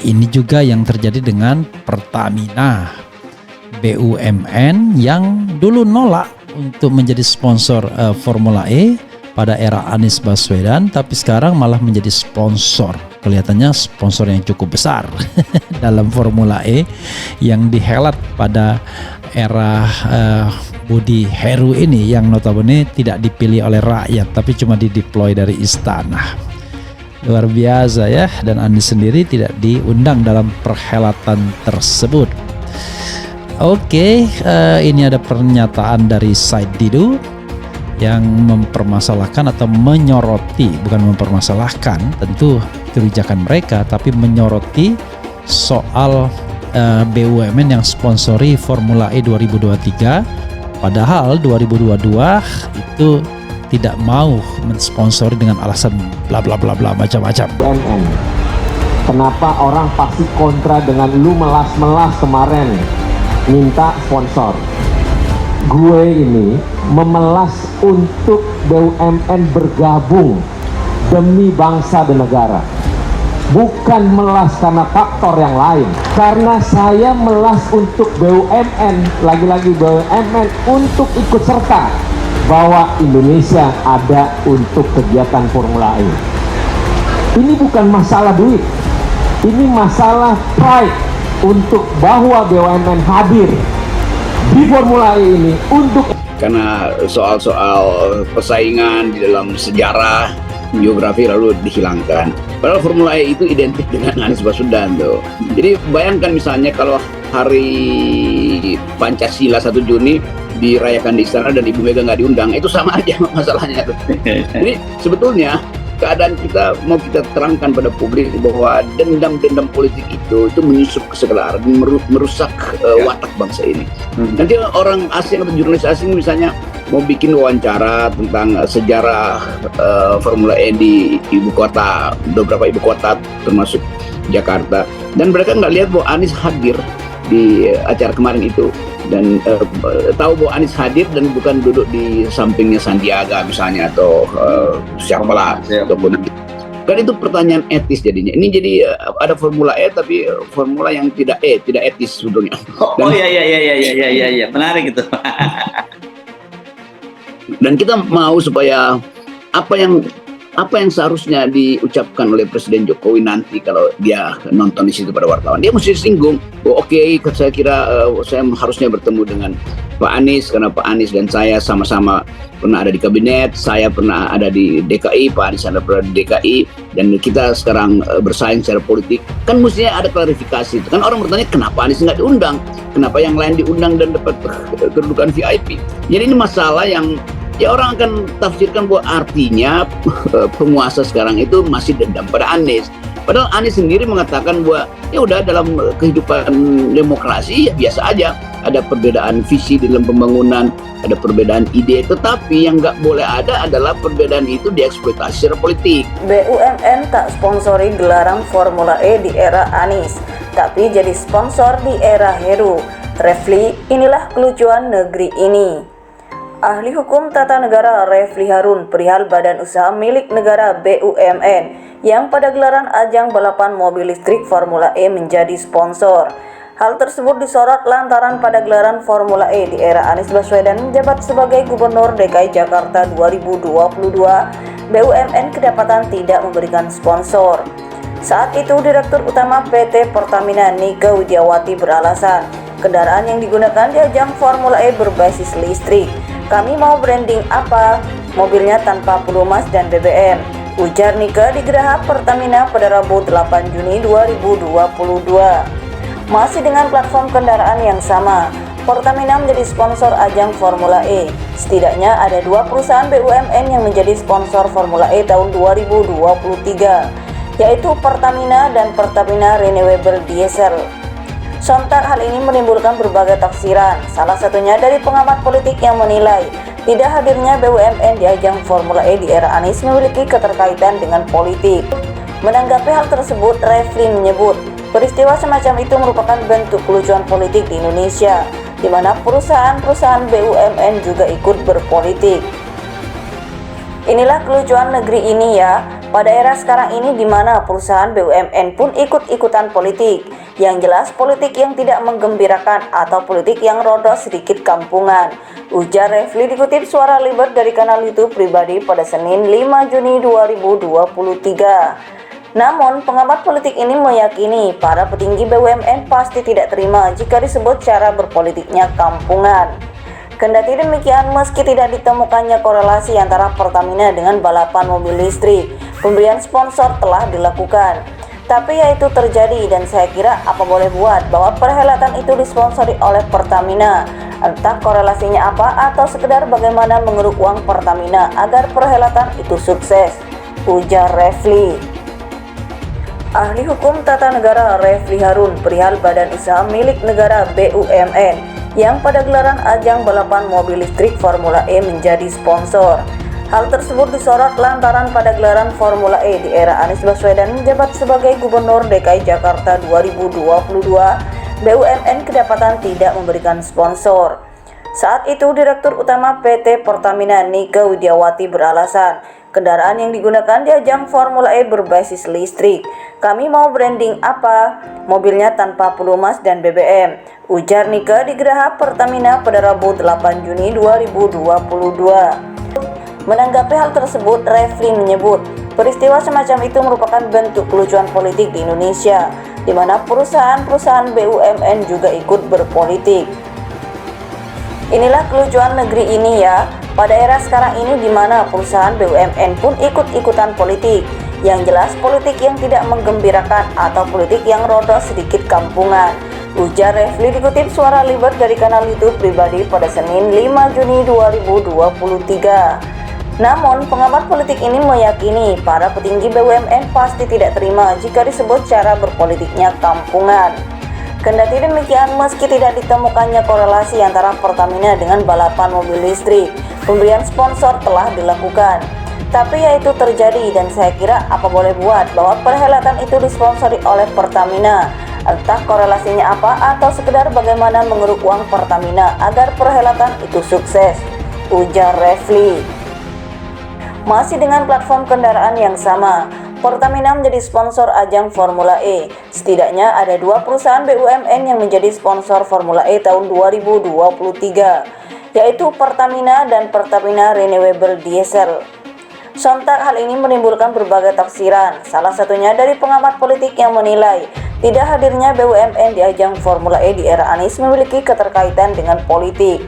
ini juga yang terjadi dengan Pertamina, BUMN yang dulu nolak untuk menjadi sponsor Formula E pada era Anies Baswedan, tapi sekarang malah menjadi sponsor. Kelihatannya sponsor yang cukup besar dalam Formula E yang dihelat pada era Budi Heru ini, yang notabene tidak dipilih oleh rakyat tapi cuma dideploy dari istana. Luar biasa ya, dan Anies sendiri tidak diundang dalam perhelatan tersebut. Oke, ini ada pernyataan dari Said Didu yang mempermasalahkan atau menyoroti, bukan mempermasalahkan tentu kebijakan mereka, tapi menyoroti soal BUMN yang sponsori Formula E 2023, padahal 2022 itu tidak mau mensponsori dengan alasan bla bla bla bla macam-macam. BUMN, kenapa orang pasti kontra dengan lu melas-melas kemarin minta sponsor? Gue ini memelas untuk BUMN bergabung demi bangsa dan negara, bukan melas karena faktor yang lain. Karena saya melas untuk BUMN, lagi-lagi BUMN untuk ikut serta bahwa Indonesia ada untuk kegiatan Formula E. Ini bukan masalah duit, ini masalah pride untuk bahwa BUMN hadir di Formula E ini untuk, karena soal-soal persaingan di dalam sejarah, geografi lalu dihilangkan. Padahal Formula E itu identik dengan Anies Baswedan tuh. Jadi bayangkan misalnya kalau hari Pancasila 1 Juni dirayakan di istana dan Ibu Mega nggak diundang, itu sama aja masalahnya tuh. Jadi sebetulnya keadaan kita mau kita terangkan pada publik bahwa dendam-dendam politik itu menyusup ke segala arah, merusak watak bangsa ini. Nanti orang asing atau jurnalis asing misalnya mau bikin wawancara tentang sejarah Formula E di ibu kota, beberapa ibu kota termasuk Jakarta, dan mereka nggak lihat bahwa Anies hadir di acara kemarin itu, dan tahu bahwa Anies hadir dan bukan duduk di sampingnya Sandiaga misalnya atau siapalah, ataupun kan itu pertanyaan etis jadinya. Ini jadi ada Formula E tapi formula yang tidak etis sebetulnya. Iya, menarik itu. Dan kita mau supaya apa yang seharusnya diucapkan oleh Presiden Jokowi nanti kalau dia nonton di situ pada wartawan, dia mesti singgung, saya kira saya harusnya bertemu dengan Pak Anies karena Pak Anies dan saya sama-sama pernah ada di kabinet, saya pernah ada di DKI, Pak Anies ada pernah di DKI, dan kita sekarang bersaing secara politik. Kan mestinya ada klarifikasi. Kan orang bertanya kenapa Anies nggak diundang, kenapa yang lain diundang dan dapat kedudukan VIP. Jadi ini masalah yang ya orang akan tafsirkan bahwa artinya penguasa sekarang itu masih dendam pada Anies. Padahal Anies sendiri mengatakan bahwa ya udah dalam kehidupan demokrasi ya biasa aja. Ada perbedaan visi dalam pembangunan, ada perbedaan ide, tetapi yang nggak boleh ada adalah perbedaan itu dieksploitasi secara politik. BUMN tak sponsori gelaran Formula E di era Anies, tapi jadi sponsor di era Heru. Refli, inilah kelucuan negeri ini. Ahli Hukum Tata Negara Refli Harun perihal badan usaha milik negara BUMN yang pada gelaran ajang balapan mobil listrik Formula E menjadi sponsor. Hal tersebut disorot lantaran pada gelaran Formula E di era Anies Baswedan menjabat sebagai Gubernur DKI Jakarta 2022, BUMN kedapatan tidak memberikan sponsor. Saat itu Direktur Utama PT Pertamina Nike Widiawati beralasan, kendaraan yang digunakan di ajang Formula E berbasis listrik. Kami mau branding apa? Mobilnya tanpa pelumas dan BBM, ujar Nike di Geraha Pertamina pada Rabu 8 Juni 2022. Masih dengan platform kendaraan yang sama, Pertamina menjadi sponsor ajang Formula E. Setidaknya ada 2 perusahaan BUMN yang menjadi sponsor Formula E tahun 2023, yaitu Pertamina dan Pertamina Renewable Diesel. Sontak hal ini menimbulkan berbagai tafsiran, salah satunya dari pengamat politik yang menilai tidak hadirnya BUMN di ajang Formula E di era Anies memiliki keterkaitan dengan politik. Menanggapi hal tersebut, Refli menyebut, peristiwa semacam itu merupakan bentuk kelucuan politik di Indonesia, di mana perusahaan-perusahaan BUMN juga ikut berpolitik. Inilah kelucuan negeri ini ya, pada era sekarang ini di mana perusahaan BUMN pun ikut-ikutan politik. Yang jelas politik yang tidak menggembirakan atau politik yang rodo sedikit kampungan, ujar Refli dikutip Suara Liber dari kanal YouTube pribadi pada Senin 5 Juni 2023. Namun, pengamat politik ini meyakini para petinggi BUMN pasti tidak terima jika disebut cara berpolitiknya kampungan. Kendati demikian, meski tidak ditemukannya korelasi antara Pertamina dengan balapan mobil listrik, pemberian sponsor telah dilakukan. Tapi ya itu terjadi dan saya kira apa boleh buat bahwa perhelatan itu disponsori oleh Pertamina. Entah korelasinya apa atau sekedar bagaimana mengeruk uang Pertamina agar perhelatan itu sukses, ujar Refli. Ahli Hukum Tata Negara Refli Harun perihal badan usaha milik negara BUMN yang pada gelaran ajang balapan mobil listrik Formula E menjadi sponsor. Hal tersebut disorot lantaran pada gelaran Formula E di era Anies Baswedan menjabat sebagai Gubernur DKI Jakarta 2022, BUMN kedapatan tidak memberikan sponsor. Saat itu Direktur Utama PT Pertamina Nike Widiawati beralasan, kendaraan yang digunakan di ajang Formula E berbasis listrik. Kami mau branding apa? Mobilnya tanpa pelumas dan BBM, ujar Nike di Geraha Pertamina pada Rabu 8 Juni 2022. Menanggapi hal tersebut, Refli menyebut peristiwa semacam itu merupakan bentuk kelucuan politik di Indonesia, di mana perusahaan-perusahaan BUMN juga ikut berpolitik. Inilah kelucuan negeri ini ya, pada era sekarang ini di mana perusahaan BUMN pun ikut-ikutan politik. Yang jelas politik yang tidak menggembirakan atau politik yang rodo sedikit kampungan, ujar Refli dikutip Suara Liber dari kanal YouTube pribadi pada Senin 5 Juni 2023. Namun, pengamat politik ini meyakini para petinggi BUMN pasti tidak terima jika disebut cara berpolitiknya kampungan. Kendati demikian, meski tidak ditemukannya korelasi antara Pertamina dengan balapan mobil listrik, pemberian sponsor telah dilakukan. Tapi ya itu terjadi dan saya kira apa boleh buat bahwa perhelatan itu disponsori oleh Pertamina. Entah korelasinya apa atau sekedar bagaimana mengeruk uang Pertamina agar perhelatan itu sukses, ujar Refli. Masih dengan platform kendaraan yang sama, Pertamina menjadi sponsor ajang Formula E. Setidaknya ada 2 perusahaan BUMN yang menjadi sponsor Formula E tahun 2023, yaitu Pertamina dan Pertamina Renewable Diesel. Sontak hal ini menimbulkan berbagai tafsiran, salah satunya dari pengamat politik yang menilai tidak hadirnya BUMN di ajang Formula E di era Anies memiliki keterkaitan dengan politik.